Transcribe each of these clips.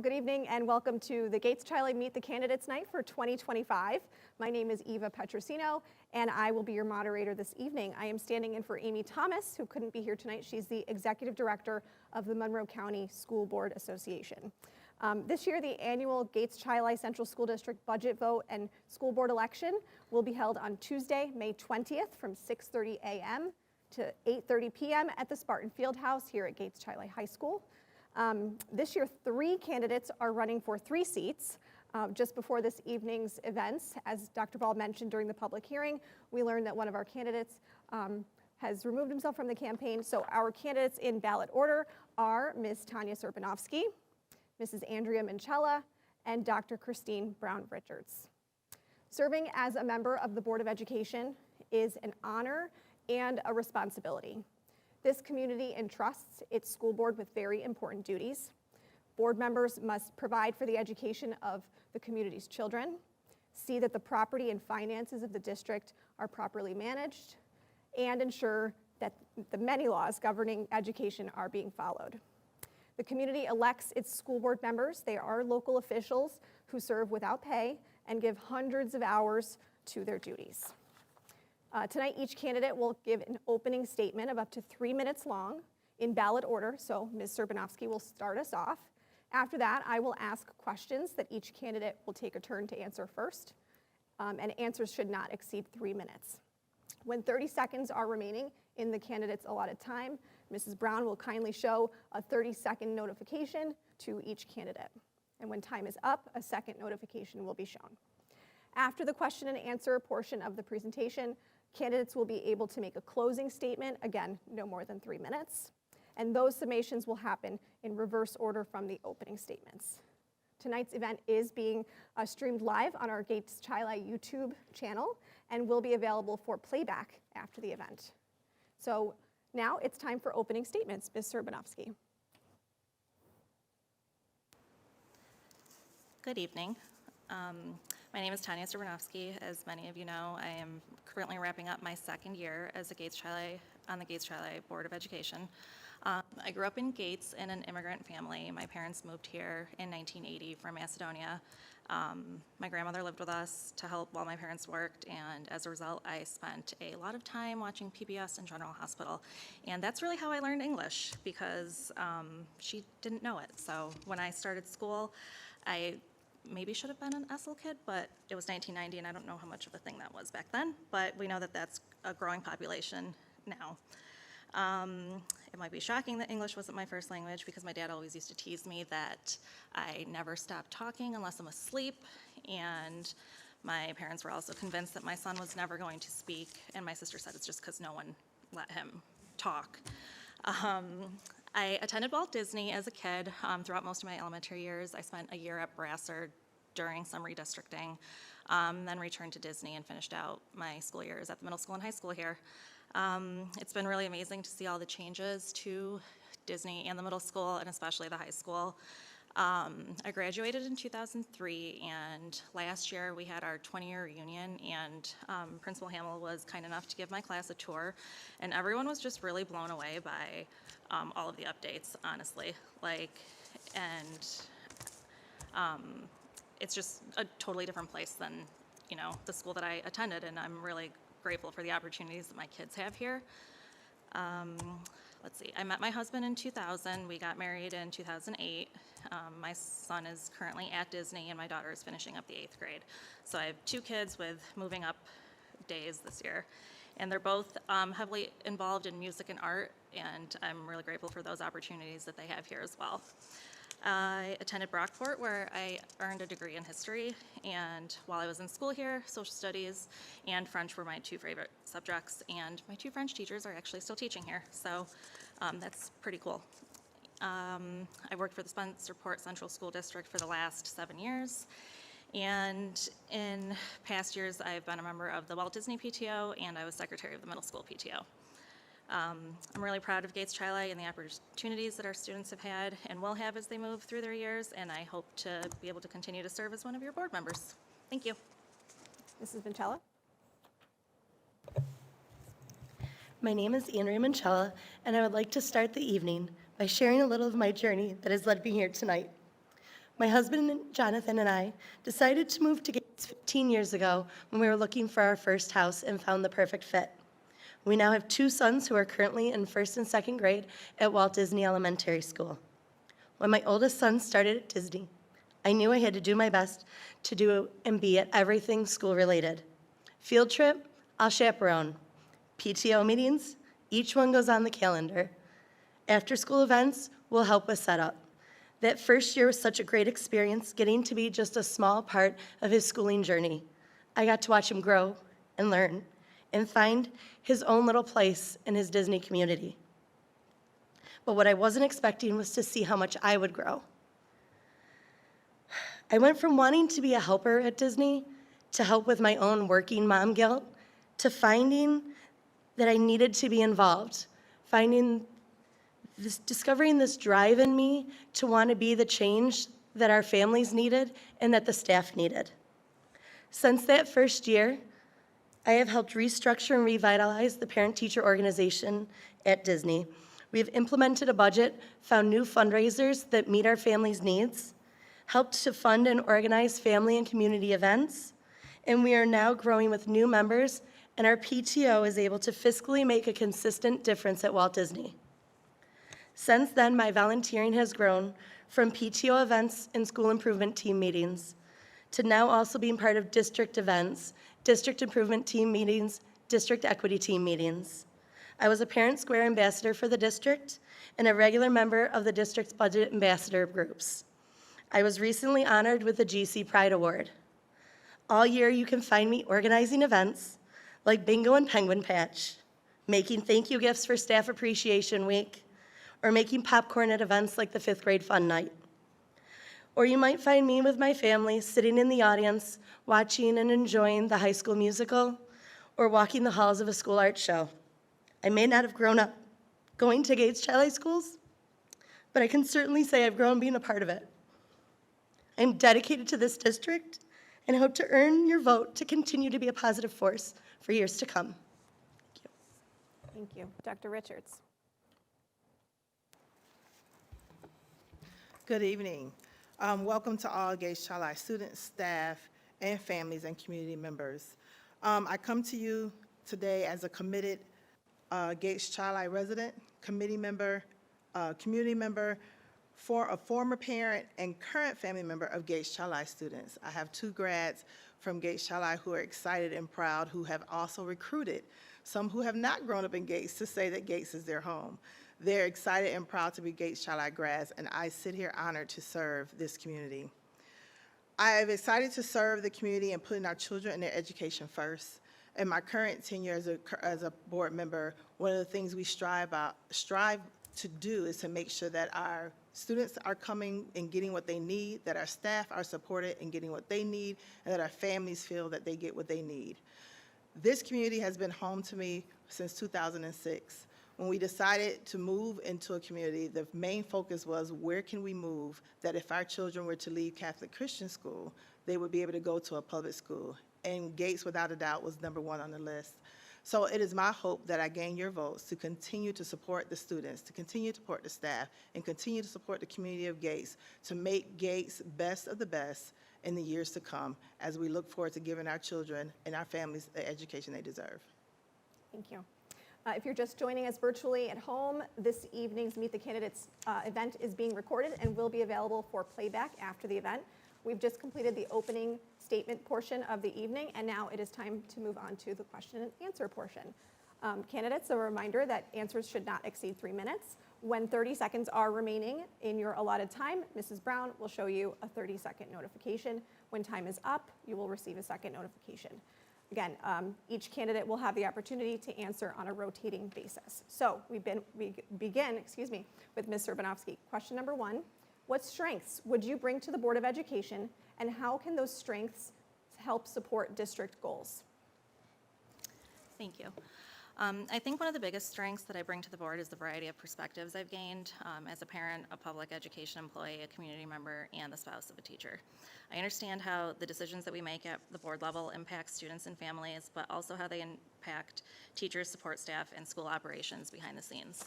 good evening and welcome to the Gates-Chile Meet the Candidates Night for 2025. My name is Eva Petrosino and I will be your moderator this evening. I am standing in for Amy Thomas, who couldn't be here tonight. She's the Executive Director of the Monroe County School Board Association. This year, the annual Gates-Chile Central School District budget vote and school board election will be held on Tuesday, May 20th from 6:30 a.m. to 8:30 p.m. at the Spartan Fieldhouse here at Gates-Chile High School. This year, 3 candidates are running for 3 seats. Just before this evening's events, as Dr. Ball mentioned during the public hearing, we learned that one of our candidates has removed himself from the campaign. So our candidates in ballot order are Ms. Tanya Srbinovski, Mrs. Andrea Minchella, and Dr. Christine Brown-Richards. Serving as a member of the Board of Education is an honor and a responsibility. This community entrusts its school board with very important duties. Board members must provide for the education of the community's children, see that the property and finances of the district are properly managed, and ensure that the many laws governing education are being followed. The community elects its school board members. They are local officials who serve without pay and give hundreds of hours to their duties. Tonight, each candidate will give an opening statement of up to 3 minutes long in ballot order, so Ms. Srbinovski will start us off. After that, I will ask questions that each candidate will take a turn to answer first, and answers should not exceed 3 minutes. When 30 seconds are remaining in the candidate's allotted time, Mrs. Brown will kindly show a 30-second notification to each candidate. And when time is up, a second notification will be shown. After the question and answer portion of the presentation, candidates will be able to make a closing statement, again, no more than 3 minutes, and those summations will happen in reverse order from the opening statements. Tonight's event is being streamed live on our Gates-Chile YouTube channel and will be available for playback after the event. So now it's time for opening statements. Ms. Srbinovski. Good evening. My name is Tanya Srbinovski. As many of you know, I am currently wrapping up my 2nd year as on the Gates-Chile Board of Education. I grew up in Gates in an immigrant family. My parents moved here in 1980 from Macedonia. My grandmother lived with us to help while my parents worked, and as a result, I spent a lot of time watching PBS and General Hospital. And that's really how I learned English, because she didn't know it. So when I started school, I maybe should have been an ESL kid, but it was 1990 and I don't know how much of a thing that was back then, but we know that that's a growing population now. It might be shocking that English wasn't my first language, because my dad always used to tease me that I never stopped talking unless I'm asleep, and my parents were also convinced that my son was never going to speak, and my sister said it's just because no one let him talk. I attended Walt Disney as a kid throughout most of my elementary years. I spent a year at Brasser during some redistricting, then returned to Disney and finished out my school years at the middle school and high school here. It's been really amazing to see all the changes to Disney and the middle school, and especially the high school. I graduated in 2003, and last year we had our 20-year reunion, and Principal Hamill was kind enough to give my class a tour, and everyone was just really blown away by all of the updates, honestly. It's just a totally different place than, the school that I attended, and I'm really grateful for the opportunities that my kids have here. Let's see, I met my husband in 2000. We got married in 2008. My son is currently at Disney, and my daughter is finishing up the 8th grade. So I have 2 kids with moving up days this year. And they're both heavily involved in music and art, and I'm really grateful for those opportunities that they have here as well. I attended Brockport, where I earned a degree in history, and while I was in school here, social studies and French were my 2 favorite subjects, and my 2 French teachers are actually still teaching here, so that's pretty cool. I worked for the Spencerport Central School District for the last 7 years, and in past years I've been a member of the Walt Disney PTO, and I was secretary of the middle school PTO. I'm really proud of Gates-Chile and the opportunities that our students have had and will have as they move through their years, and I hope to be able to continue to serve as one of your board members. Thank you. Mrs. Minchella. My name is Andrea Minchella, and I would like to start the evening by sharing a little of my journey that has led me here tonight. My husband, Jonathan, and I decided to move to Gates 15 years ago when we were looking for our first house and found the perfect fit. We now have 2 sons who are currently in 1st and 2nd grade at Walt Disney Elementary School. When my oldest son started at Disney, I knew I had to do my best to do and be at everything school-related. Field trip, I'll chaperone. PTO meetings, each one goes on the calendar. After-school events, we'll help with setup. That first year was such a great experience, getting to be just a small part of his schooling journey. I got to watch him grow and learn and find his own little place in his Disney community. But what I wasn't expecting was to see how much I would grow. I went from wanting to be a helper at Disney to help with my own working mom guilt to finding that I needed to be involved, discovering this drive in me to want to be the change that our families needed and that the staff needed. Since that first year, I have helped restructure and revitalize the parent-teacher organization at Disney. We have implemented a budget, found new fundraisers that meet our families' needs, helped to fund and organize family and community events, and we are now growing with new members, and our PTO is able to fiscally make a consistent difference at Walt Disney. Since then, my volunteering has grown from PTO events and school improvement team meetings to now also being part of district events, district improvement team meetings, district equity team meetings. I was a Parent Square ambassador for the district and a regular member of the district's budget ambassador groups. I was recently honored with the GC Pride Award. All year you can find me organizing events like Bingo and Penguin Patch, making thank you gifts for Staff Appreciation Week, or making popcorn at events like the 5th grade fun night. Or you might find me with my family sitting in the audience watching and enjoying the High School Musical or walking the halls of a school art show. I may not have grown up going to Gates Child High Schools, but I can certainly say I've grown being a part of it. I'm dedicated to this district and hope to earn your vote to continue to be a positive force for years to come. Thank you. Thank you. Dr. Richards. Good evening. Welcome to all Gates Child High students, staff, and families and community members. I come to you today as a committed Gates Child High resident, committee member, community member, for a former parent and current family member of Gates Child High students. I have 2 grads from Gates Child High who are excited and proud, who have also recruited some who have not grown up in Gates to say that Gates is their home. They're excited and proud to be Gates Child High grads, and I sit here honored to serve this community. I am excited to serve the community and putting our children and their education first. In my current tenure as a board member, one of the things we strive to do is to make sure that our students are coming and getting what they need, that our staff are supported and getting what they need, and that our families feel that they get what they need. This community has been home to me since 2006. When we decided to move into a community, the main focus was where can we move that if our children were to leave Catholic Christian school, they would be able to go to a public school. And Gates, without a doubt, was #1 on the list. So it is my hope that I gain your votes to continue to support the students, to continue to support the staff, and continue to support the community of Gates to make Gates best of the best in the years to come as we look forward to giving our children and our families the education they deserve. Thank you. If you're just joining us virtually at home, this evening's Meet the Candidates event is being recorded and will be available for playback after the event. We've just completed the opening statement portion of the evening, and now it is time to move on to the question and answer portion. Candidates, a reminder that answers should not exceed 3 minutes. When 30 seconds are remaining in your allotted time, Mrs. Brown will show you a 30-second notification. When time is up, you will receive a second notification. Again, each candidate will have the opportunity to answer on a rotating basis. So we begin with Ms. Srbinovski. Question number 1, what strengths would you bring to the Board of Education, and how can those strengths help support district goals? Thank you. I think one of the biggest strengths that I bring to the board is the variety of perspectives I've gained as a parent, a public education employee, a community member, and the spouse of a teacher. I understand how the decisions that we make at the board level impact students and families, but also how they impact teachers, support staff, and school operations behind the scenes.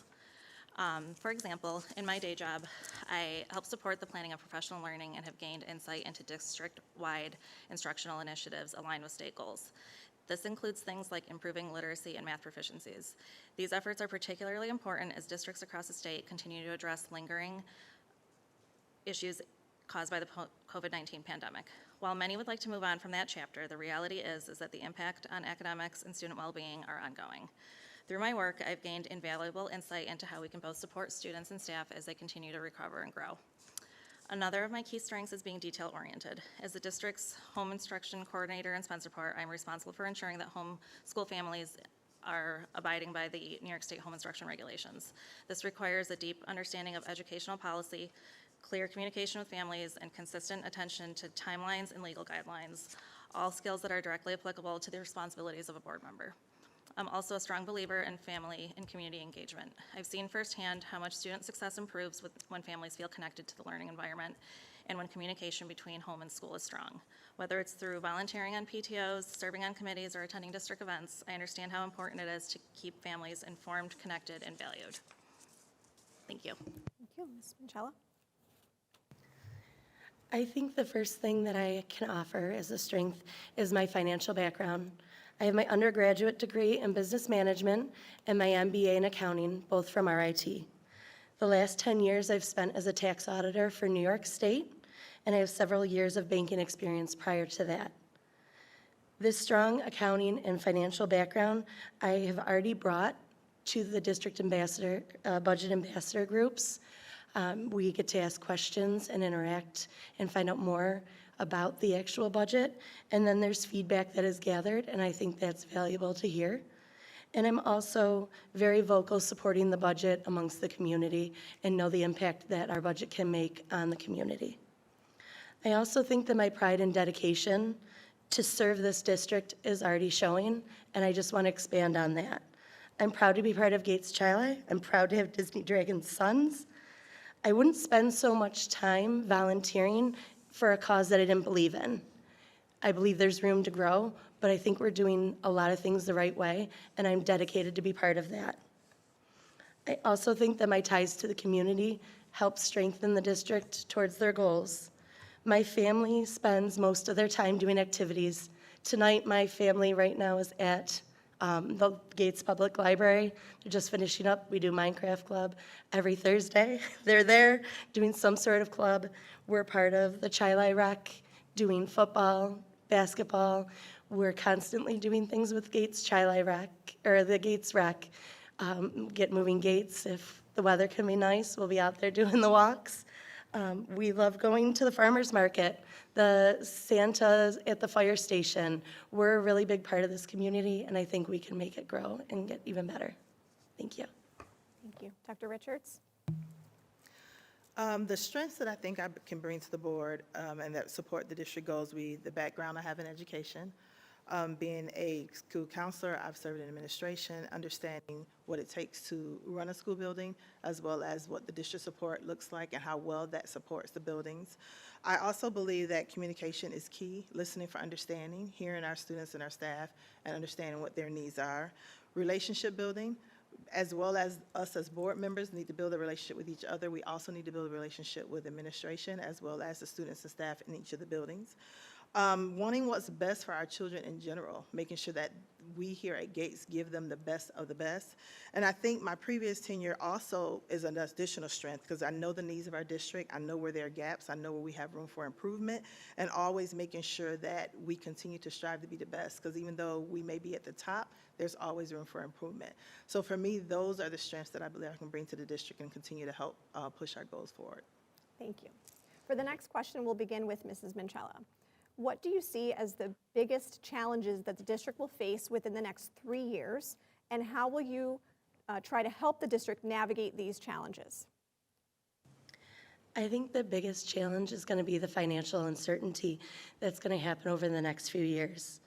For example, in my day job, I help support the planning of professional learning and have gained insight into district-wide instructional initiatives aligned with state goals. This includes things like improving literacy and math proficiencies. These efforts are particularly important as districts across the state continue to address lingering issues caused by the COVID-19 pandemic. While many would like to move on from that chapter, the reality is that the impact on academics and student well-being are ongoing. Through my work, I've gained invaluable insight into how we can both support students and staff as they continue to recover and grow. Another of my key strengths is being detail-oriented. As the district's home instruction coordinator in Spencerport, I'm responsible for ensuring that homeschool families are abiding by the New York State home instruction regulations. This requires a deep understanding of educational policy, clear communication with families, and consistent attention to timelines and legal guidelines, all skills that are directly applicable to the responsibilities of a board member. I'm also a strong believer in family and community engagement. I've seen firsthand how much student success improves when families feel connected to the learning environment and when communication between home and school is strong. Whether it's through volunteering on PTOs, serving on committees, or attending district events, I understand how important it is to keep families informed, connected, and valued. Thank you. Thank you, Ms. Minchella. I think the first thing that I can offer as a strength is my financial background. I have my undergraduate degree in business management and my MBA in accounting, both from RIT. The last 10 years I've spent as a tax auditor for New York State, and I have several years of banking experience prior to that. This strong accounting and financial background I have already brought to the district ambassador, budget ambassador groups. We get to ask questions and interact and find out more about the actual budget, and then there's feedback that is gathered, and I think that's valuable to hear. And I'm also very vocal supporting the budget amongst the community and know the impact that our budget can make on the community. I also think that my pride and dedication to serve this district is already showing, and I just want to expand on that. I'm proud to be part of Gates Chili. I'm proud to have Disney Dragon's sons. I wouldn't spend so much time volunteering for a cause that I didn't believe in. I believe there's room to grow, but I think we're doing a lot of things the right way, and I'm dedicated to be part of that. I also think that my ties to the community help strengthen the district towards their goals. My family spends most of their time doing activities. Tonight, my family right now is at the Gates Public Library. They're just finishing up. We do Minecraft Club every Thursday. They're there doing some sort of club. We're part of the Chili Rec, doing football, basketball. We're constantly doing things with Gates Chili Rec, or the Gates Rec. Get moving Gates. If the weather can be nice, we'll be out there doing the walks. We love going to the farmer's market, the Santas at the fire station. We're a really big part of this community, and I think we can make it grow and get even better. Thank you. Thank you. Dr. Richards? The strengths that I think I can bring to the board and that support the district goals would be the background I have in education. Being a school counselor, I've served in administration, understanding what it takes to run a school building, as well as what the district support looks like and how well that supports the buildings. I also believe that communication is key, listening for understanding, hearing our students and our staff, and understanding what their needs are. Relationship building, as well as us as board members need to build a relationship with each other, we also need to build a relationship with administration, as well as the students and staff in each of the buildings. Wanting what's best for our children in general, making sure that we here at Gates give them the best of the best. And I think my previous tenure also is an additional strength because I know the needs of our district, I know where there are gaps, I know where we have room for improvement, and always making sure that we continue to strive to be the best, because even though we may be at the top, there's always room for improvement. So for me, those are the strengths that I believe I can bring to the district and continue to help push our goals forward. Thank you. For the next question, we'll begin with Mrs. Minchella. What do you see as the biggest challenges that the district will face within the next 3 years, and how will you try to help the district navigate these challenges? I think the biggest challenge is going to be the financial uncertainty that's going to happen over the next few years.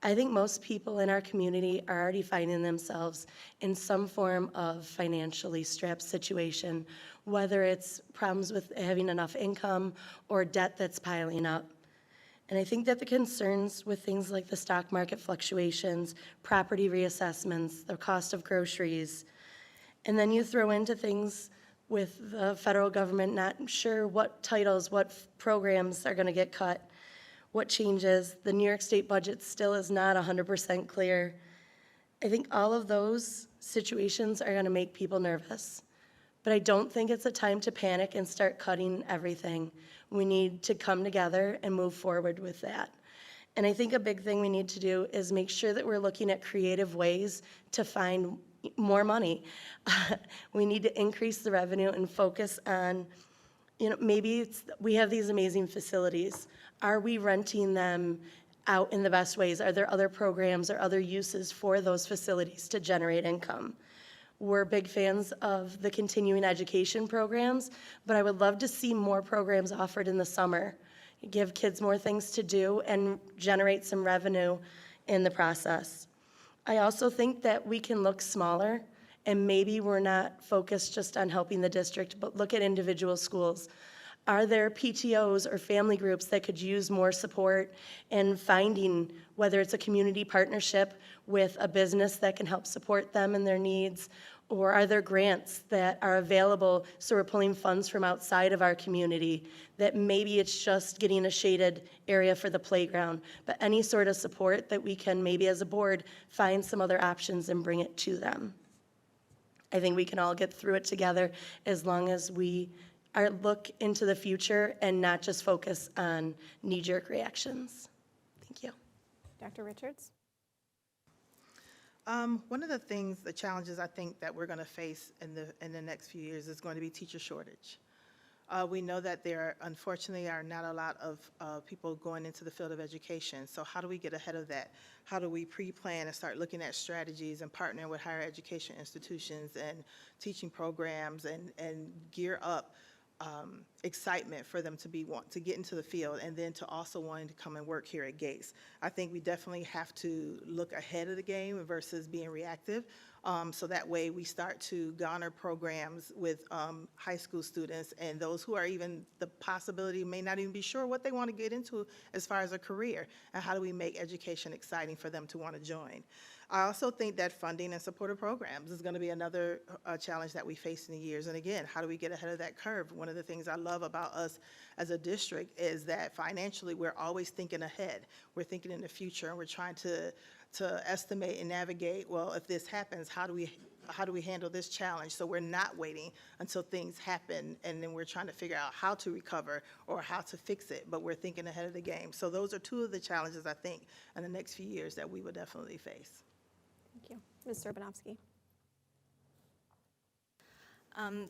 I think most people in our community are already finding themselves in some form of financially strapped situation, whether it's problems with having enough income or debt that's piling up. And I think that the concerns with things like the stock market fluctuations, property reassessments, the cost of groceries, And then you throw into things with the federal government not sure what titles, what programs are going to get cut, what changes. The New York State budget still is not 100% clear. I think all of those situations are going to make people nervous. But I don't think it's a time to panic and start cutting everything. We need to come together and move forward with that. And I think a big thing we need to do is make sure that we're looking at creative ways to find more money. We need to increase the revenue and focus on, maybe we have these amazing facilities. Are we renting them out in the best ways? Are there other programs or other uses for those facilities to generate income? We're big fans of the continuing education programs, but I would love to see more programs offered in the summer. Give kids more things to do and generate some revenue in the process. I also think that we can look smaller, and maybe we're not focused just on helping the district, but look at individual schools. Are there PTOs or family groups that could use more support in finding whether it's a community partnership with a business that can help support them and their needs, or are there grants that are available so we're pulling funds from outside of our community that maybe it's just getting a shaded area for the playground, but any sort of support that we can maybe as a board find some other options and bring it to them. I think we can all get through it together as long as we look into the future and not just focus on knee-jerk reactions. Thank you. Dr. Richards? One of the things, the challenges I think that we're going to face in the next few years is going to be teacher shortage. We know that there, unfortunately, are not a lot of people going into the field of education. So how do we get ahead of that? How do we pre-plan and start looking at strategies and partnering with higher education institutions and teaching programs and gear up excitement for them to want to get into the field and then to also wanting to come and work here at Gates. I think we definitely have to look ahead of the game versus being reactive. So that way we start to garner programs with high school students and those who are even the possibility may not even be sure what they want to get into as far as a career, and how do we make education exciting for them to want to join. I also think that funding and supportive programs is going to be another challenge that we face in the years. And again, how do we get ahead of that curve? One of the things I love about us as a district is that financially we're always thinking ahead. We're thinking in the future, and we're trying to estimate and navigate, well, if this happens, how do we handle this challenge? So we're not waiting until things happen and then we're trying to figure out how to recover or how to fix it, but we're thinking ahead of the game. So those are two of the challenges I think in the next few years that we will definitely face. Thank you. Ms. Srbinovski?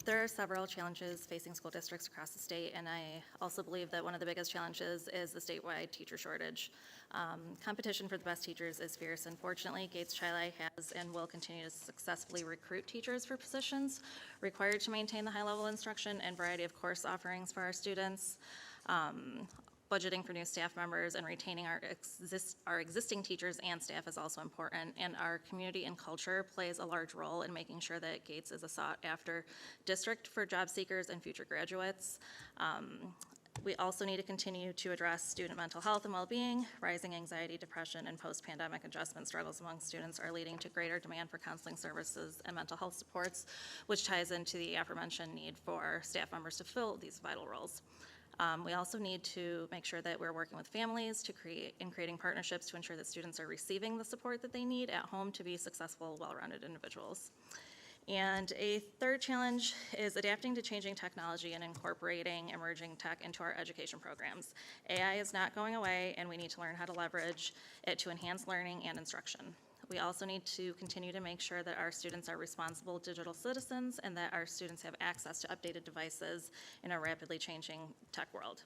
There are several challenges facing school districts across the state, and I also believe that one of the biggest challenges is the statewide teacher shortage. Competition for the best teachers is fierce, and fortunately, Gates Chili has and will continue to successfully recruit teachers for positions required to maintain the high-level instruction and variety of course offerings for our students. Budgeting for new staff members and retaining our existing teachers and staff is also important, and our community and culture plays a large role in making sure that Gates is a sought-after district for job seekers and future graduates. We also need to continue to address student mental health and well-being. Rising anxiety, depression, and post-pandemic adjustment struggles among students are leading to greater demand for counseling services and mental health supports, which ties into the aforementioned need for staff members to fill these vital roles. We also need to make sure that we're working with families creating partnerships to ensure that students are receiving the support that they need at home to be successful, well-rounded individuals. And a third challenge is adapting to changing technology and incorporating emerging tech into our education programs. AI is not going away, and we need to learn how to leverage it to enhance learning and instruction. We also need to continue to make sure that our students are responsible digital citizens and that our students have access to updated devices in a rapidly changing tech world.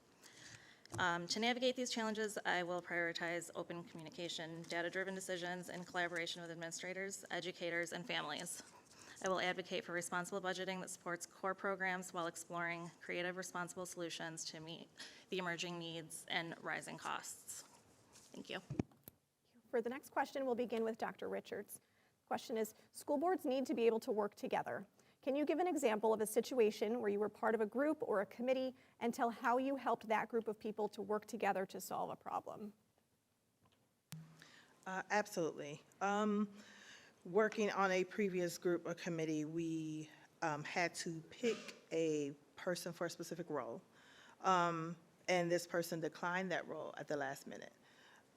To navigate these challenges, I will prioritize open communication, data-driven decisions, and collaboration with administrators, educators, and families. I will advocate for responsible budgeting that supports core programs while exploring creative, responsible solutions to meet the emerging needs and rising costs. Thank you. For the next question, we'll begin with Dr. Richards. The question is, school boards need to be able to work together. Can you give an example of a situation where you were part of a group or a committee and tell how you helped that group of people to work together to solve a problem? Absolutely. working on a previous group or committee, we had to pick a person for a specific role. And this person declined that role at the last minute.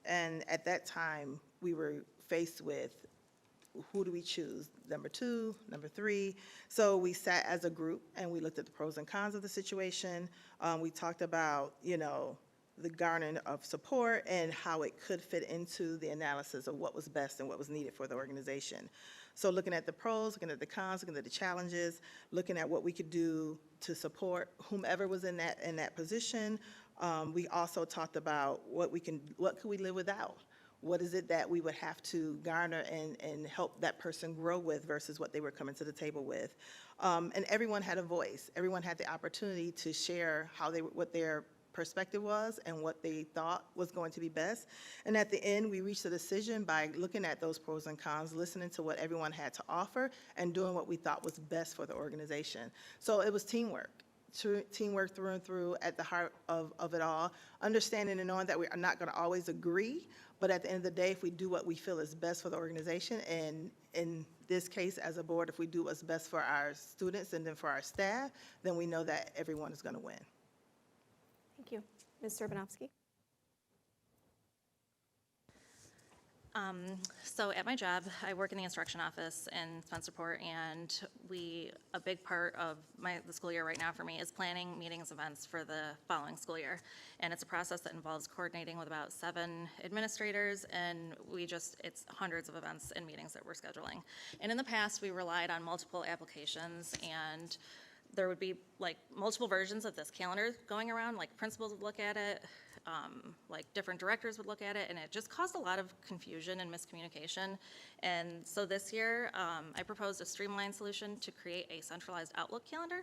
And at that time, we were faced with, who do we choose? Number 2, number 3. So we sat as a group and we looked at the pros and cons of the situation. We talked about, the garnering of support and how it could fit into the analysis of what was best and what was needed for the organization. So looking at the pros, looking at the cons, looking at the challenges, looking at what we could do to support whomever was in that position. We also talked about what could we live without? What is it that we would have to garner and help that person grow with versus what they were coming to the table with? And everyone had a voice. Everyone had the opportunity to share what their perspective was and what they thought was going to be best. And at the end, we reached a decision by looking at those pros and cons, listening to what everyone had to offer, and doing what we thought was best for the organization. So it was teamwork. Teamwork through and through at the heart of it all, understanding and knowing that we are not going to always agree, but at the end of the day, if we do what we feel is best for the organization, and in this case as a board, if we do what's best for our students and then for our staff, then we know that everyone is going to win. Thank you. Ms. Srbinovski. So at my job, I work in the instruction office in Spencerport, and a big part of the school year right now for me is planning meetings, events for the following school year. And it's a process that involves coordinating with about 7 administrators, and it's hundreds of events and meetings that we're scheduling. And in the past, we relied on multiple applications, and there would be multiple versions of this calendar going around, principals would look at it, different directors would look at it, and it just caused a lot of confusion and miscommunication. And so this year, I proposed a streamlined solution to create a centralized Outlook calendar.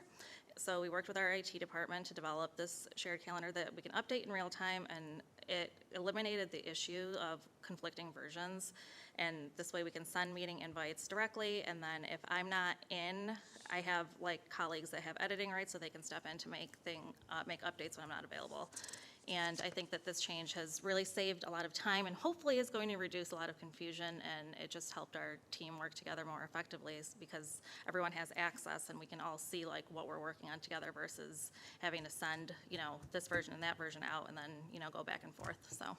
So we worked with our IT department to develop this shared calendar that we can update in real time, and it eliminated the issue of conflicting versions. And this way we can send meeting invites directly, and then if I'm not in, I have colleagues that have editing rights, so they can step in to make updates when I'm not available. And I think that this change has really saved a lot of time and hopefully is going to reduce a lot of confusion, and it just helped our team work together more effectively because everyone has access and we can all see what we're working on together versus having to send, this version and that version out and then, go back and forth, so.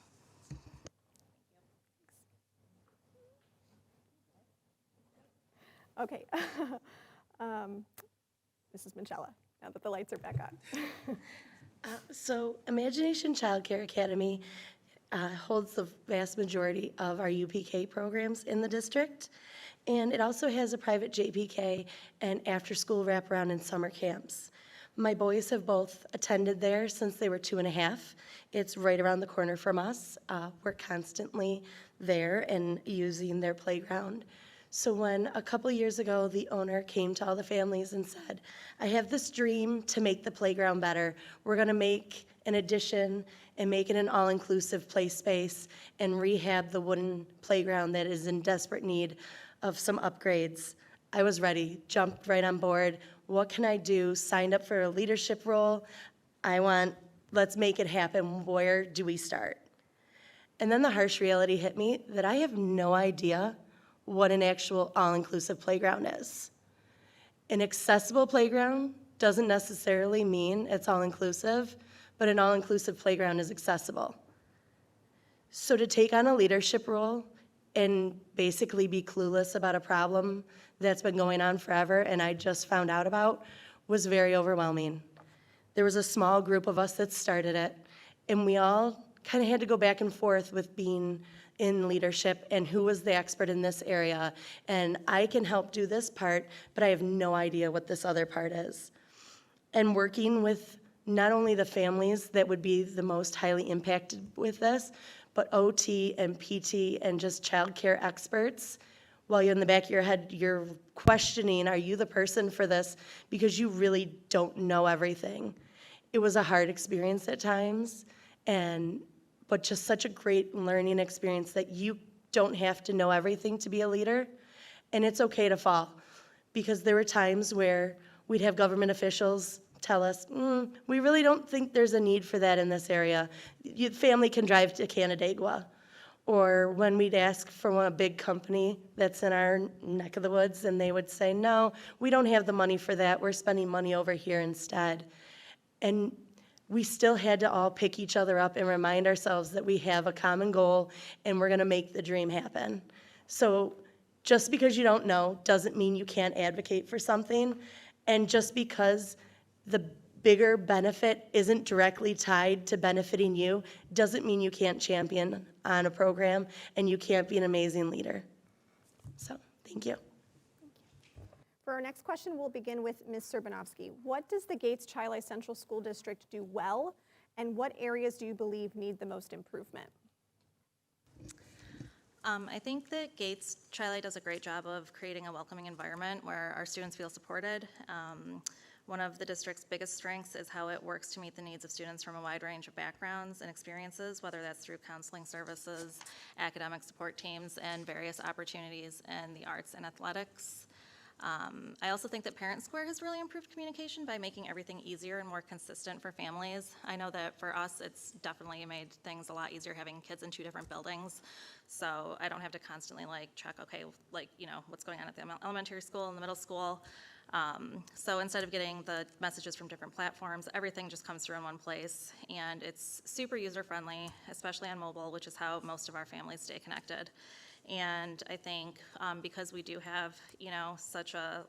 Okay. Mrs. Minchella, now that the lights are back on. So Imagination Child Care Academy holds the vast majority of our UPK programs in the district, and it also has a private JPK and after-school wraparound and summer camps. My boys have both attended there since they were 2.5. It's right around the corner from us. We're constantly there and using their playground. So when a couple years ago, the owner came to all the families and said, I have this dream to make the playground better. We're gonna make an addition and make it an all-inclusive play space and rehab the wooden playground that is in desperate need of some upgrades. I was ready, jumped right on board. What can I do? Signed up for a leadership role. Let's make it happen. Where do we start? And then the harsh reality hit me that I have no idea what an actual all-inclusive playground is. An accessible playground doesn't necessarily mean it's all-inclusive, but an all-inclusive playground is accessible. So to take on a leadership role and basically be clueless about a problem that's been going on forever and I just found out about was very overwhelming. There was a small group of us that started it, and we all kind of had to go back and forth with being in leadership and who was the expert in this area. And I can help do this part, but I have no idea what this other part is. And working with not only the families that would be the most highly impacted with this, but OT and PT and just childcare experts, while you're in the back of your head, you're questioning, are you the person for this? Because you really don't know everything. It was a hard experience at times, but just such a great learning experience that you don't have to know everything to be a leader, and it's okay to fall. Because there were times where we'd have government officials tell us, we really don't think there's a need for that in this area. Your family can drive to Canandaigua. Or when we'd ask for a big company that's in our neck of the woods, and they would say, no, we don't have the money for that, we're spending money over here instead. And we still had to all pick each other up and remind ourselves that we have a common goal and we're gonna make the dream happen. So just because you don't know doesn't mean you can't advocate for something. And just because the bigger benefit isn't directly tied to benefiting you doesn't mean you can't champion on a program and you can't be an amazing leader. So, thank you. For our next question, we'll begin with Ms. Srbinovski. What does the Gates-Chili Central School District do well, and what areas do you believe need the most improvement? I think that Gates-Chili does a great job of creating a welcoming environment where our students feel supported. One of the district's biggest strengths is how it works to meet the needs of students from a wide range of backgrounds and experiences, whether that's through counseling services, academic support teams, and various opportunities in the arts and athletics. I also think that Parent Square has really improved communication by making everything easier and more consistent for families. I know that for us, it's definitely made things a lot easier having kids in 2 different buildings. So I don't have to constantly check, okay, what's going on at the elementary school and the middle school. So instead of getting the messages from different platforms, everything just comes through in one place. And it's super user-friendly, especially on mobile, which is how most of our families stay connected. And I think because we do have, such a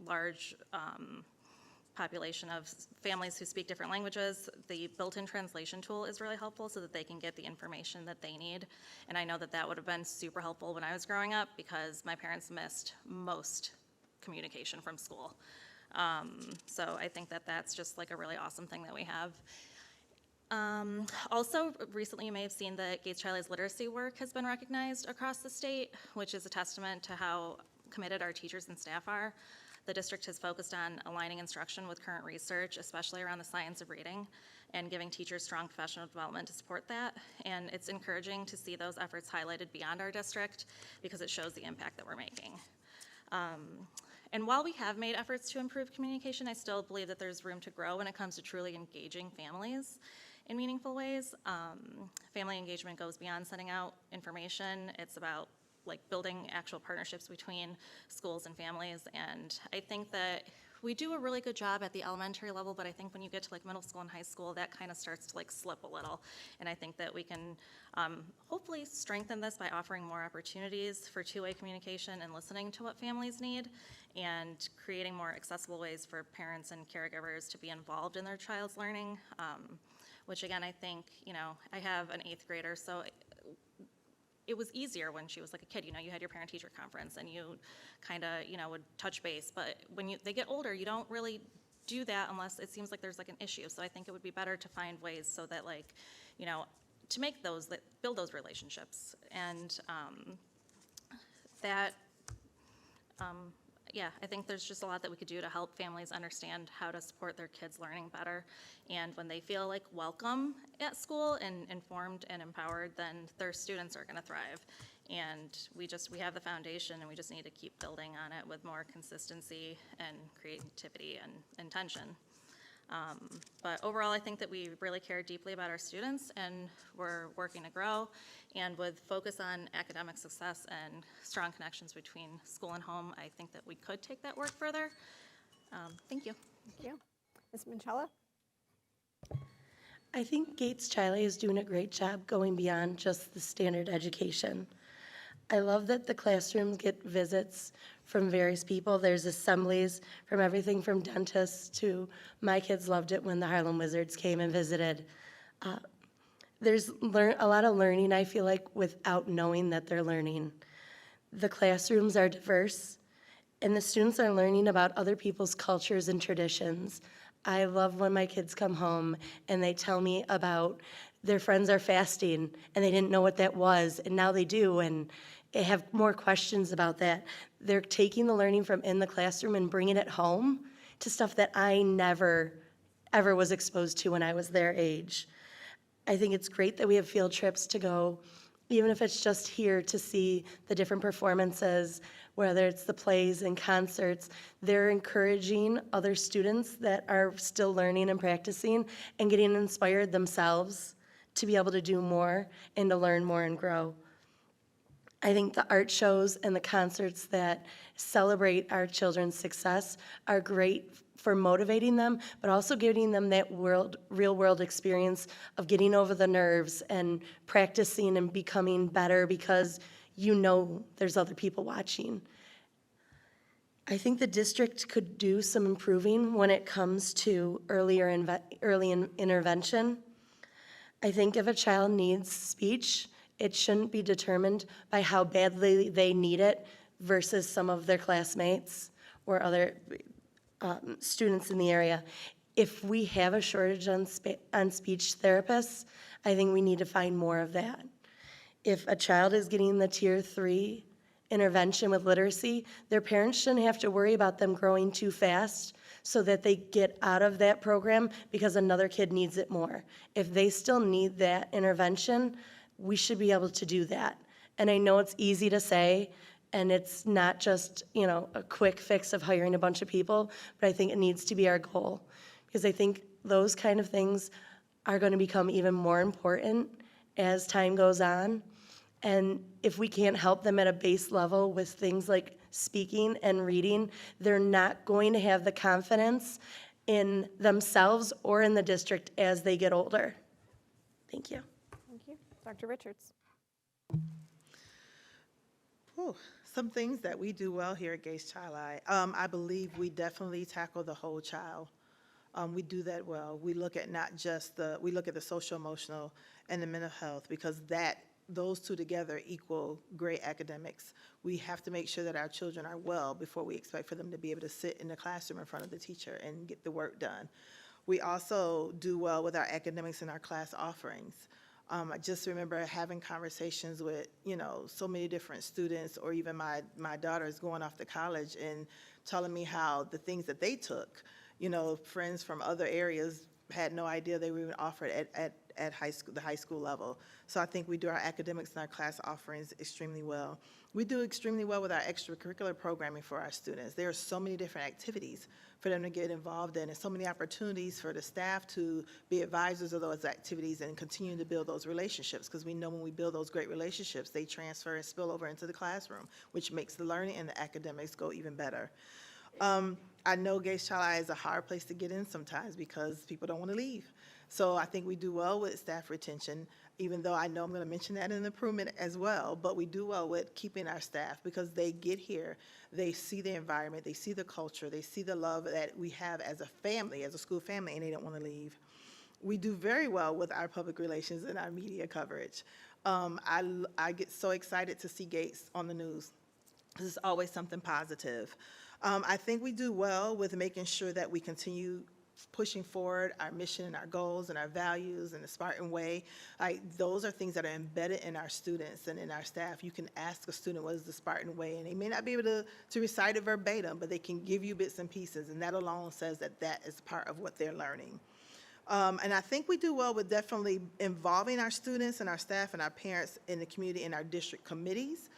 large population of families who speak different languages, the built-in translation tool is really helpful so that they can get the information that they need. And I know that that would have been super helpful when I was growing up because my parents missed most communication from school. So I think that that's just a really awesome thing that we have. Also, recently you may have seen that Gates-Chili's literacy work has been recognized across the state, which is a testament to how committed our teachers and staff are. The district has focused on aligning instruction with current research, especially around the science of reading, and giving teachers strong professional development to support that. And it's encouraging to see those efforts highlighted beyond our district because it shows the impact that we're making. And while we have made efforts to improve communication, I still believe that there's room to grow when it comes to truly engaging families in meaningful ways. Family engagement goes beyond sending out information. It's about building actual partnerships between schools and families. And I think that we do a really good job at the elementary level, but I think when you get to middle school and high school, that kind of starts to slip a little. And I think that we can hopefully strengthen this by offering more opportunities for two-way communication and listening to what families need, and creating more accessible ways for parents and caregivers to be involved in their child's learning. Which again, I think, I have an 8th grader, so it was easier when she was a kid. You had your parent-teacher conference and you kind of, would touch base. But when they get older, you don't really do that unless it seems like there's an issue. So I think it would be better to find ways so that to make those, build those relationships. And yeah, I think there's just a lot that we could do to help families understand how to support their kids' learning better. And when they feel welcome at school and informed and empowered, then their students are going to thrive. And we have the foundation, and we just need to keep building on it with more consistency and creativity and intention. But overall, I think that we really care deeply about our students, and we're working to grow. And with focus on academic success and strong connections between school and home, I think that we could take that work further. Thank you. Thank you. Ms. Minchella? I think Gates-Chili is doing a great job going beyond just the standard education. I love that the classrooms get visits from various people. There's assemblies from everything from dentists to, my kids loved it when the Harlem Wizards came and visited. There's a lot of learning, I feel without knowing that they're learning. The classrooms are diverse, and the students are learning about other people's cultures and traditions. I love when my kids come home and they tell me about their friends are fasting and they didn't know what that was, and now they do, and they have more questions about that. They're taking the learning from in the classroom and bringing it home to stuff that I never, ever was exposed to when I was their age. I think it's great that we have field trips to go, even if it's just here to see the different performances, whether it's the plays and concerts. They're encouraging other students that are still learning and practicing and getting inspired themselves to be able to do more and to learn more and grow. I think the art shows and the concerts that celebrate our children's success are great for motivating them, but also giving them that real world experience of getting over the nerves and practicing and becoming better because you know there's other people watching. I think the district could do some improving when it comes to early intervention. I think if a child needs speech, it shouldn't be determined by how badly they need it versus some of their classmates or other students in the area. If we have a shortage on speech therapists, I think we need to find more of that. If a child is getting the tier 3 intervention with literacy, their parents shouldn't have to worry about them growing too fast so that they get out of that program because another kid needs it more. If they still need that intervention, we should be able to do that. And I know it's easy to say, and it's not just, a quick fix of hiring a bunch of people, but I think it needs to be our goal. Because I think those kind of things are going to become even more important as time goes on. And if we can't help them at a base level with things like speaking and reading, they're not going to have the confidence in themselves or in the district as they get older. Thank you. Thank you. Dr. Richards. Whew, some things that we do well here at Gates Child Eye. I believe we definitely tackle the whole child. We do that well. We look at not just we look at the social, emotional, and the mental health because those two together equal great academics. We have to make sure that our children are well before we expect for them to be able to sit in the classroom in front of the teacher and get the work done. We also do well with our academics and our class offerings. I just remember having conversations with, so many different students, or even my daughters going off to college and telling me how the things that they took, friends from other areas had no idea they were even offered at the high school level. So I think we do our academics and our class offerings extremely well. We do extremely well with our extracurricular programming for our students. There are so many different activities for them to get involved in, and so many opportunities for the staff to be advisors of those activities and continue to build those relationships, because we know when we build those great relationships, they transfer and spill over into the classroom, which makes the learning and the academics go even better. I know Gates Child Eye is a hard place to get in sometimes because people don't want to leave. So I think we do well with staff retention, even though I know I'm going to mention that in improvement as well, but we do well with keeping our staff because they get here, they see the environment, they see the culture, they see the love that we have as a family, as a school family, and they don't want to leave. We do very well with our public relations and our media coverage. I get so excited to see Gates on the news. This is always something positive. I think we do well with making sure that we continue pushing forward our mission and our goals and our values in a Spartan way. Those are things that are embedded in our students and in our staff. You can ask a student what is the Spartan way, and they may not be able to recite it verbatim, but they can give you bits and pieces, and that alone says that that is part of what they're learning. And I think we do well with definitely involving our students and our staff and our parents in the community in our district committees.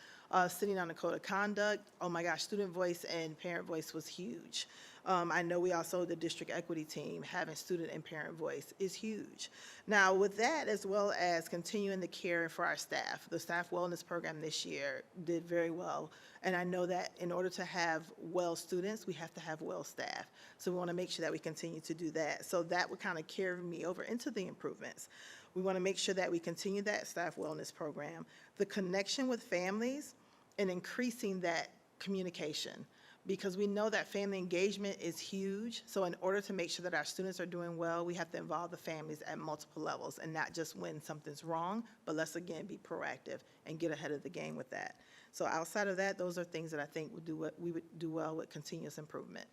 Sitting on the code of conduct, oh my gosh, student voice and parent voice was huge. I know we also, the district equity team, having student and parent voice is huge. Now with that, as well as continuing the care for our staff, the staff wellness program this year did very well. And I know that in order to have well students, we have to have well staff. So we want to make sure that we continue to do that. So that would kind of carry me over into the improvements. We want to make sure that we continue that staff wellness program, the connection with families, and increasing that communication, because we know that family engagement is huge. So in order to make sure that our students are doing well, we have to involve the families at multiple levels, and not just when something's wrong, but let's again be proactive and get ahead of the game with that. So outside of that, those are things that I think we would do well with continuous improvement.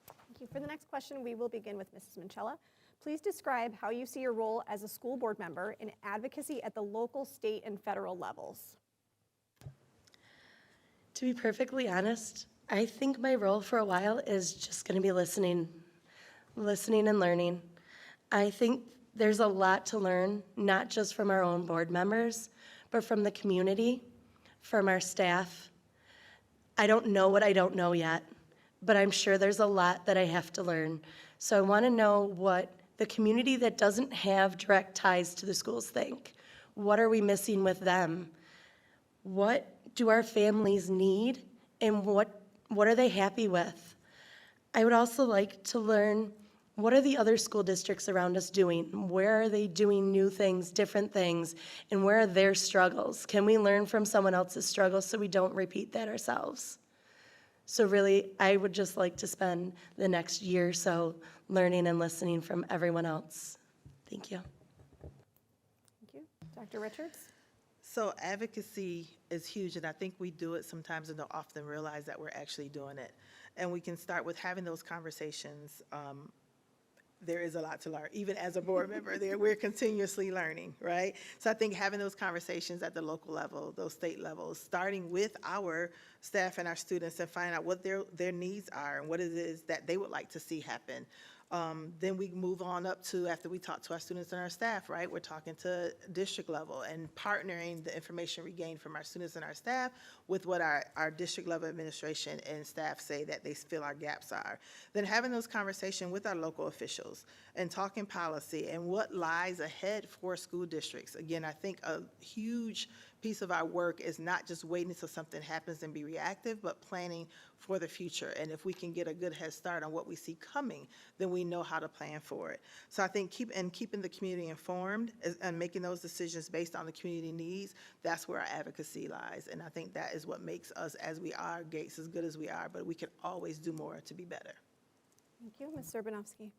Thank you. For the next question, we will begin with Mrs. Minchella. Please describe how you see your role as a school board member in advocacy at the local, state, and federal levels. To be perfectly honest, I think my role for a while is just going to be listening and learning. I think there's a lot to learn, not just from our own board members, but from the community, from our staff. I don't know what I don't know yet, but I'm sure there's a lot that I have to learn. So I want to know what the community that doesn't have direct ties to the schools think. What are we missing with them? What do our families need, and what are they happy with? I would also like to learn, what are the other school districts around us doing? Where are they doing new things, different things, and where are their struggles? Can we learn from someone else's struggles so we don't repeat that ourselves? So really, I would just like to spend the next year or so learning and listening from everyone else. Thank you. Thank you. Dr. Richards? So advocacy is huge, and I think we do it sometimes and don't often realize that we're actually doing it. And we can start with having those conversations. There is a lot to learn, even as a board member. We're continuously learning, right? So I think having those conversations at the local level, those state levels, starting with our staff and our students and finding out what their needs are and what it is that they would like to see happen. Then we move on up to, after we talk to our students and our staff, right? We're talking to district level and partnering the information we gain from our students and our staff with what our district level administration and staff say that they feel our gaps are. Then having those conversations with our local officials and talking policy and what lies ahead for school districts. Again, I think a huge piece of our work is not just waiting until something happens and be reactive, but planning for the future. And if we can get a good head start on what we see coming, then we know how to plan for it. So I think keeping the community informed and making those decisions based on the community needs, that's where our advocacy lies. And I think that is what makes us, as we are, Gates, as good as we are, but we can always do more to be better. Thank you. Ms. Srbinovski?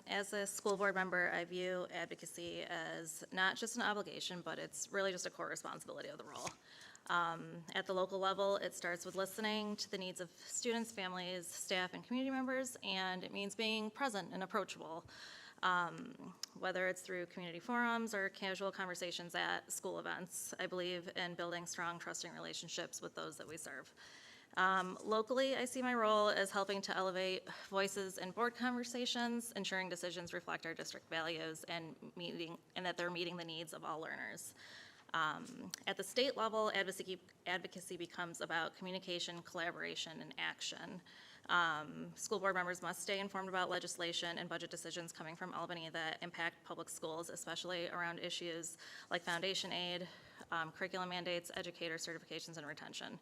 As a school board member, I view advocacy as not just an obligation, but it's really just a core responsibility of the role. At the local level, it starts with listening to the needs of students, families, staff, and community members, and it means being present and approachable, whether it's through community forums or casual conversations at school events. I believe in building strong, trusting relationships with those that we serve. Locally, I see my role as helping to elevate voices in board conversations, ensuring decisions reflect our district values, and that they're meeting the needs of all learners. At the state level, advocacy becomes about communication, collaboration, and action. School board members must stay informed about legislation and budget decisions coming from Albany that impact public schools, especially around issues like foundation aid, curriculum mandates, educator certifications, and retention.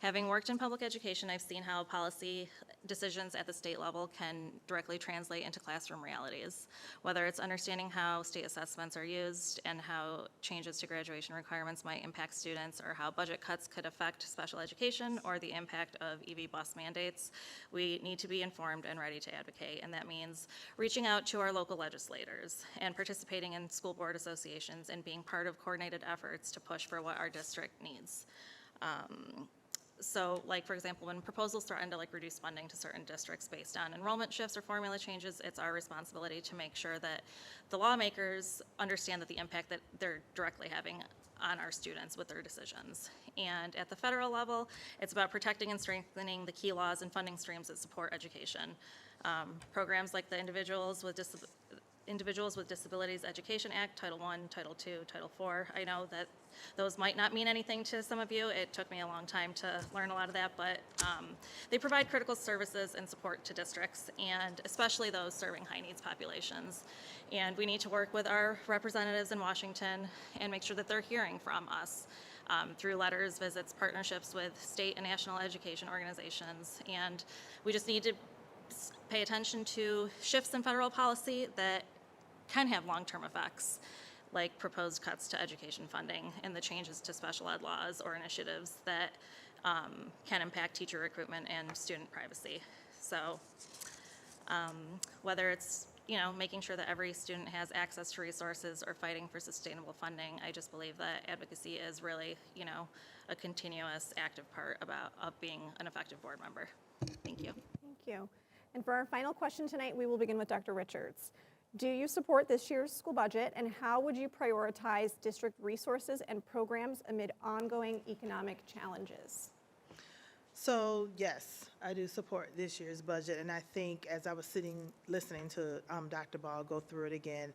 Having worked in public education, I've seen how policy decisions at the state level can directly translate into classroom realities, whether it's understanding how state assessments are used and how changes to graduation requirements might impact students, or how budget cuts could affect special education, or the impact of EV bus mandates. We need to be informed and ready to advocate, and that means reaching out to our local legislators and participating in school board associations and being part of coordinated efforts to push for what our district needs. So, like, for example, when proposals threaten to reduce funding to certain districts based on enrollment shifts or formula changes, it's our responsibility to make sure that the lawmakers understand that the impact that they're directly having on our students with their decisions. And at the federal level, it's about protecting and strengthening the key laws and funding streams that support education. Programs like the Individuals with Disabilities Education Act, Title I, Title II, Title IV. I know that those might not mean anything to some of you. It took me a long time to learn a lot of that, but they provide critical services and support to districts, and especially those serving high needs populations. And we need to work with our representatives in Washington and make sure that they're hearing from us through letters, visits, partnerships with state and national education organizations. And we just need to pay attention to shifts in federal policy that can have long-term effects, like proposed cuts to education funding and the changes to special ed laws or initiatives that can impact teacher recruitment and student privacy. So whether it's making sure that every student has access to resources or fighting for sustainable funding, I just believe that advocacy is really a continuous active part of being an effective board member. Thank you. Thank you. And for our final question tonight, we will begin with Dr. Richards. Do you support this year's school budget, and how would you prioritize district resources and programs amid ongoing economic challenges? So yes, I do support this year's budget, and I think as I was listening to Dr. Ball go through it again,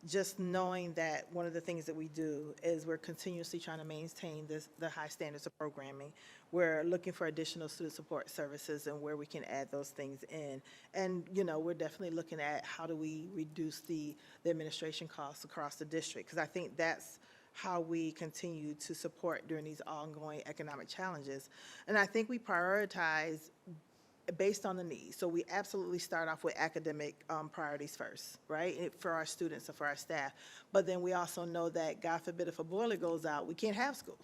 just knowing that one of the things that we do is we're continuously trying to maintain the high standards of programming. We're looking for additional student support services and where we can add those things in. And, we're definitely looking at how do we reduce the administration costs across the district, because I think that's how we continue to support during these ongoing economic challenges. And I think we prioritize based on the needs. So we absolutely start off with academic priorities first, right, for our students and for our staff. But then we also know that, God forbid, if a boiler goes out, we can't have school.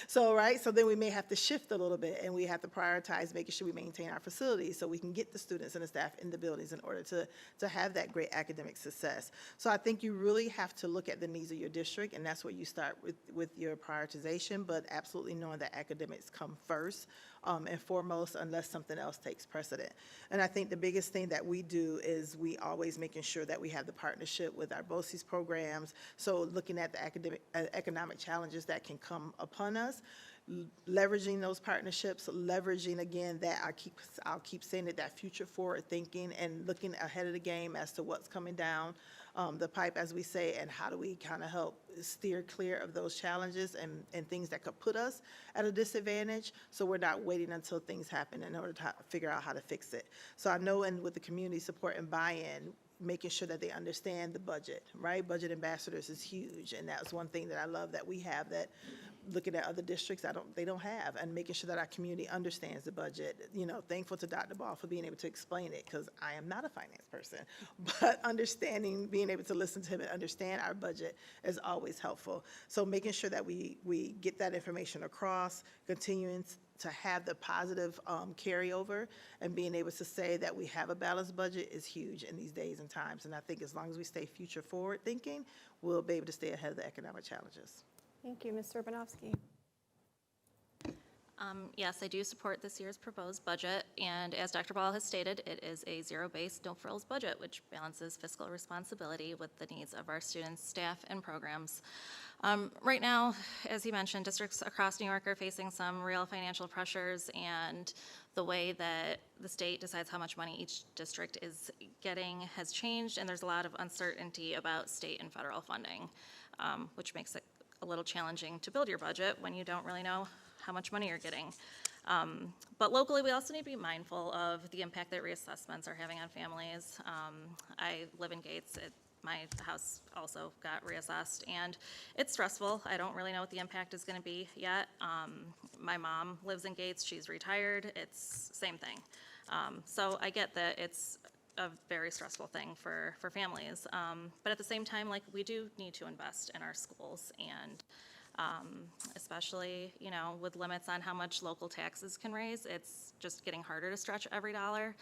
So, right, so then we may have to shift a little bit, and we have to prioritize making sure we maintain our facilities so we can get the students and the staff in the buildings in order to have that great academic success. So I think you really have to look at the needs of your district, and that's where you start with your prioritization, but absolutely knowing that academics come first and foremost unless something else takes precedent. And I think the biggest thing that we do is we always making sure that we have the partnership with our BOCES programs, so looking at the economic challenges that can come upon us, leveraging those partnerships, leveraging again that I'll keep saying it, that future forward thinking and looking ahead of the game as to what's coming down the pipe, as we say, and how do we kind of help steer clear of those challenges and things that could put us at a disadvantage, so we're not waiting until things happen in order to figure out how to fix it. So I know, and with the community support and buy-in, making sure that they understand the budget, right? Budget ambassadors is huge, and that's one thing that I love that we have, that looking at other districts, they don't have, and making sure that our community understands the budget. You know, thankful to Dr. Ball for being able to explain it, because I am not a finance person, but understanding, being able to listen to him and understand our budget is always helpful. So making sure that we get that information across, continuing to have the positive carryover, and being able to say that we have a balanced budget is huge in these days and times. And I think as long as we stay future forward thinking, we'll be able to stay ahead of the economic challenges. Thank you, Ms. Srbinovski. Yes, I do support this year's proposed budget, and as Dr. Ball has stated, it is a zero-based, no-frills budget, which balances fiscal responsibility with the needs of our students, staff, and programs. Right now, as he mentioned, districts across New York are facing some real financial pressures, and the way that the state decides how much money each district is getting has changed, and there's a lot of uncertainty about state and federal funding, which makes it a little challenging to build your budget when you don't really know how much money you're getting. But locally, we also need to be mindful of the impact that reassessments are having on families. I live in Gates. My house also got reassessed, and it's stressful. I don't really know what the impact is going to be yet. My mom lives in Gates. She's retired. It's same thing. So I get that it's a very stressful thing for families. But at the same time, like, we do need to invest in our schools, and especially, you know, with limits on how much local taxes can raise, it's just getting harder to stretch every dollar.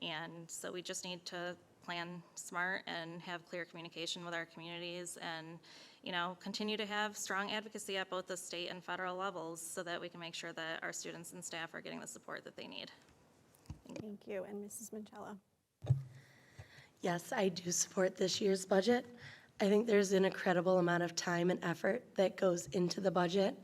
And so we just need to plan smart and have clear communication with our communities, and, you know, continue to have strong advocacy at both the state and federal levels so that we can make sure that our students and staff are getting the support that they need. Thank you. And Mrs. Minchella. Yes, I do support this year's budget. I think there's an incredible amount of time and effort that goes into the budget,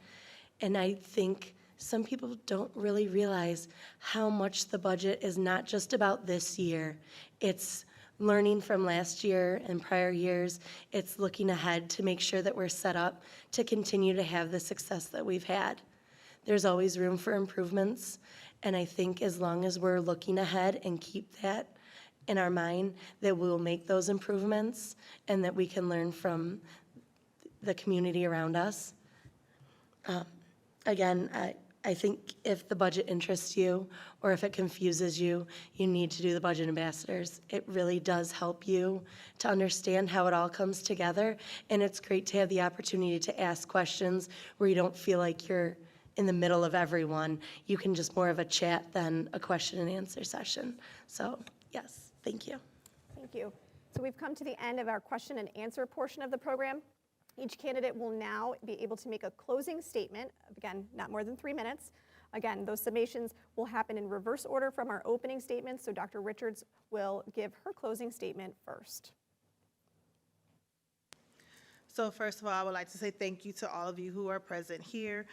and I think some people don't really realize how much the budget is not just about this year. It's learning from last year and prior years. It's looking ahead to make sure that we're set up to continue to have the success that we've had. There's always room for improvements, and I think as long as we're looking ahead and keep that in our mind, that we'll make those improvements and that we can learn from the community around us. Again, I think if the budget interests you or if it confuses you, you need to do the budget ambassadors. It really does help you to understand how it all comes together, and it's great to have the opportunity to ask questions where you don't feel like you're in the middle of everyone. You can just more of a chat than a question and answer session. So, yes. Thank you. Thank you. So we've come to the end of our question and answer portion of the program. Each candidate will now be able to make a closing statement, again, not more than 3 minutes. Again, those summations will happen in reverse order from our opening statements, so Dr. Richards will give her closing statement first. So first of all, I would like to say thank you to all of you who are present here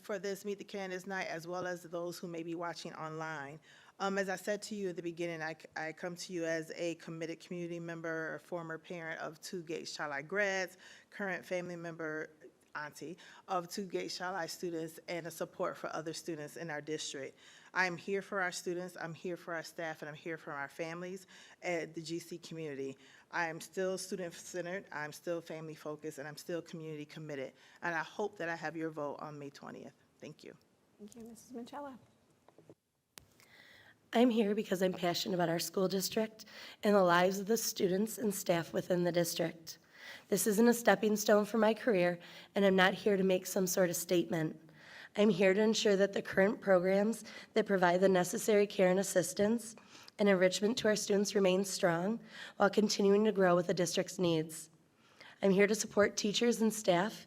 for this Meet the Candidates Night, as well as those who may be watching online. As I said to you at the beginning, I come to you as a committed community member, a former parent of 2 Gates Child grads, current family member, auntie, of 2 Gates Child students, and a support for other students in our district. I am here for our students, I'm here for our staff, and I'm here for our families at the GC community. I am still student-centered, I'm still family-focused, and I'm still community committed. And I hope that I have your vote on May 20th. Thank you. Thank you, Mrs. Minchella. I'm here because I'm passionate about our school district and the lives of the students and staff within the district. This isn't a stepping stone for my career, and I'm not here to make some sort of statement. I'm here to ensure that the current programs that provide the necessary care and assistance and enrichment to our students remain strong while continuing to grow with the district's needs. I'm here to support teachers and staff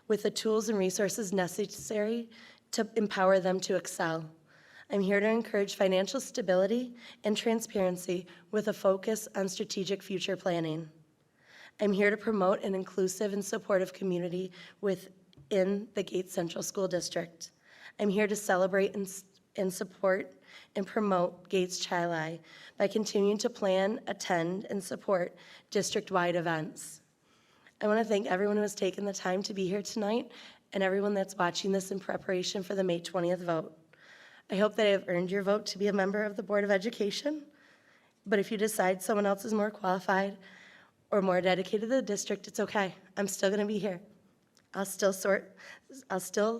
with the tools and resources necessary to empower them to excel. I'm here to encourage financial stability and transparency with a focus on strategic future planning. I'm here to promote an inclusive and supportive community within the Gates Central School District. I'm here to celebrate and support and promote Gates Chi-Li by continuing to plan, attend, and support district-wide events. I want to thank everyone who has taken the time to be here tonight and everyone that's watching this in preparation for the May 20th vote. I hope that I have earned your vote to be a member of the Board of Education, but if you decide someone else is more qualified or more dedicated to the district, it's okay. I'm still going to be here. I'll still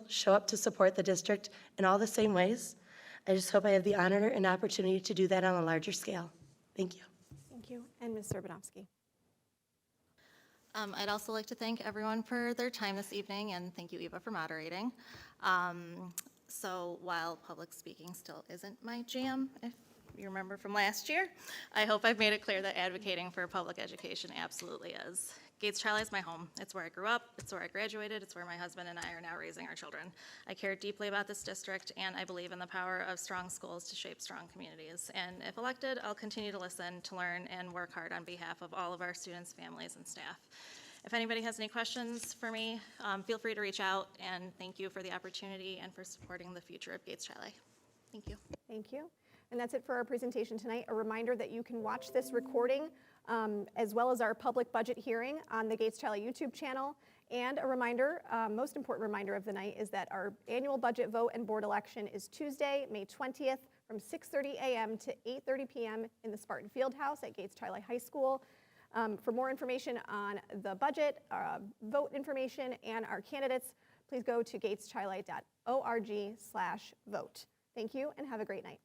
show up to support the district in all the same ways. I just hope I have the honor and opportunity to do that on a larger scale. Thank you. Thank you. And Ms. Srbinovski. I'd also like to thank everyone for their time this evening, and thank you, Eva, for moderating. So while public speaking still isn't my jam, if you remember from last year, I hope I've made it clear that advocating for public education absolutely is. Gates Chi-Li is my home. It's where I grew up, it's where I graduated, it's where my husband and I are now raising our children. I care deeply about this district, and I believe in the power of strong schools to shape strong communities. And if elected, I'll continue to listen, to learn, and work hard on behalf of all of our students, families, and staff. If anybody has any questions for me, feel free to reach out, and thank you for the opportunity and for supporting the future of Gates Chi-Li. Thank you. Thank you. And that's it for our presentation tonight. A reminder that you can watch this recording as well as our public budget hearing on the Gates Chi-Li YouTube channel. And a reminder, most important reminder of the night, is that our annual budget vote and board election is Tuesday, May 20th from 6:30 a.m. to 8:30 p.m. in the Spartan Fieldhouse at Gates Chi-Li High School. For more information on the budget, vote information, and our candidates, please go to gateschili.org/vote. Thank you and have a great night.